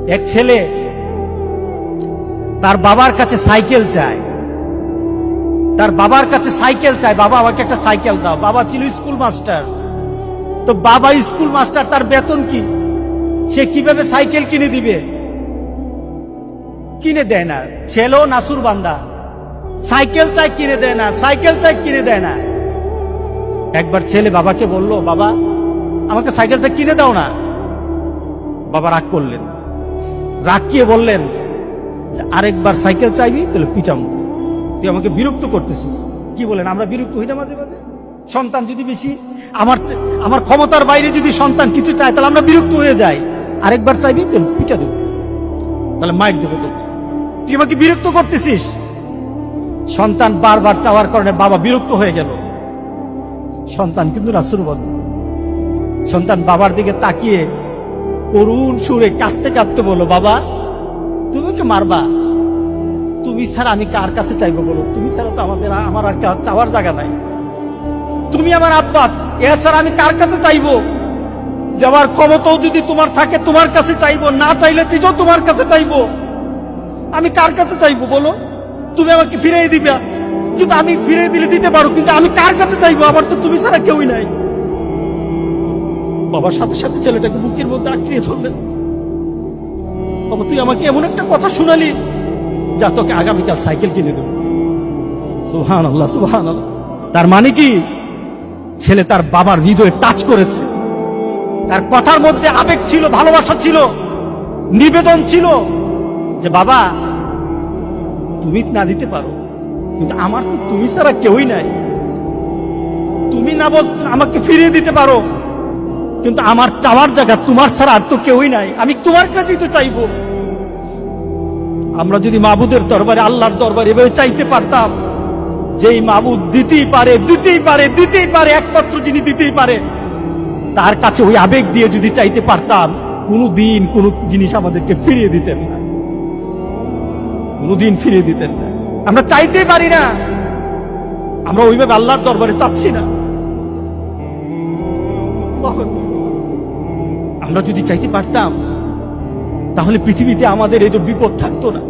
এক ছেলে তার বাবার কাছে সাইকেল চায়, তার বাবার কাছে সাইকেল চায়, বাবা আমাকে একটা সাইকেল দাও। বাবা ছিল স্কুল মাস্টার, তো বাবা স্কুল মাস্টার, তার বেতন কি, সে কিভাবে সাইকেল কিনে দিবে? কিনে দেয় না। ছেলেও নাসুর বান্দা, সাইকেল চাই কিনে দেয় না, সাইকেল চাই কিনে দেয় না। একবার ছেলে বাবাকে বলল, বাবা আমাকে সাইকেলটা কিনে দাও না। বাবা রাগ করলেন, রাগ কিয়ে বললেন, আরেকবার সাইকেল চাইবি তাহলে পিটামো, তুই আমাকে বিরক্ত করতেছিস। কি বলেন, আমরা বিরক্ত হই না মাঝে মাঝে? সন্তান যদি বেশি আমার ক্ষমতার বাইরে যদি সন্তান কিছু চায় তাহলে আমরা বিরক্ত হয়ে যাই। আরেকবার চাইবি তাহলে পিটা দেবো, তাহলে মাইক দেবো তোকে, তুই আমাকে বিরক্ত করতেছিস। সন্তান বারবার চাওয়ার কারণে বাবা বিরক্ত হয়ে গেল। সন্তান কিন্তু রাসূলবন্ধু, সন্তান বাবার দিকে তাকিয়ে করুণ সুরে কাঁদতে কাঁদতে বলল, বাবা তুমি কি মারবা? তুমি ছাড়া আমি কার কাছে চাইবো বলো? তুমি ছাড়া তো আমার আর চাওয়ার জায়গা নাই। তুমি আমার আব্বা, এছাড়া আমি কার কাছে চাইবো? যাওয়ার ক্ষমতাও যদি তোমার থাকে তোমার কাছে চাইবো, না চাইলে তুইও তোমার কাছে চাইবো। আমি কার কাছে চাইবো বলো? তুমি আমাকে ফিরিয়ে দিবা, কিন্তু আমি ফিরিয়ে দিলে দিতে পারো, কিন্তু আমি কার কাছে চাইবো? আমার তো তুমি ছাড়া কেউই নাই। বাবার সাথে সাথে ছেলেটাকে বুকের মধ্যে আঁকড়িয়ে ধরলেন। বাবা তুই আমাকে এমন একটা কথা শুনালি, যা তোকে আগামীকাল সাইকেল কিনে দেবো। সুবহানাল্লাহ, সুবহানাল্লাহ। তার মানে কি, ছেলে তার বাবার হৃদয়ে টাচ করেছে। তার কথার মধ্যে আবেগ ছিল, ভালোবাসা ছিল, নিবেদন ছিল, যে বাবা তুমি না দিতে পারো, কিন্তু আমার তো তুমি ছাড়া কেউই নাই। তুমি না বল আমাকে ফিরিয়ে দিতে পারো, কিন্তু আমার চাওয়ার জায়গা তোমার ছাড়া আর তো কেউই নাই, আমি তোমার কাছেই তো চাইবো। আমরা যদি মাবুদের দরবারে, আল্লাহর দরবারে এভাবে চাইতে পারতাম, যেই মাবুদ দিতেই পারে, দিতেই পারে, দিতেই পারে, একমাত্র যিনি দিতেই পারে, তার কাছে ওই আবেগ দিয়ে যদি চাইতে পারতাম, কোনদিন কোন জিনিস আমাদেরকে ফিরিয়ে দিতেন না, কোনদিন ফিরিয়ে দিতেন না। আমরা চাইতেই পারি না, আমরা ওইভাবে আল্লাহর দরবারে চাচ্ছি না। আমরা যদি চাইতে পারতাম, তাহলে পৃথিবীতে আমাদের এই তো বিপদ থাকতো না।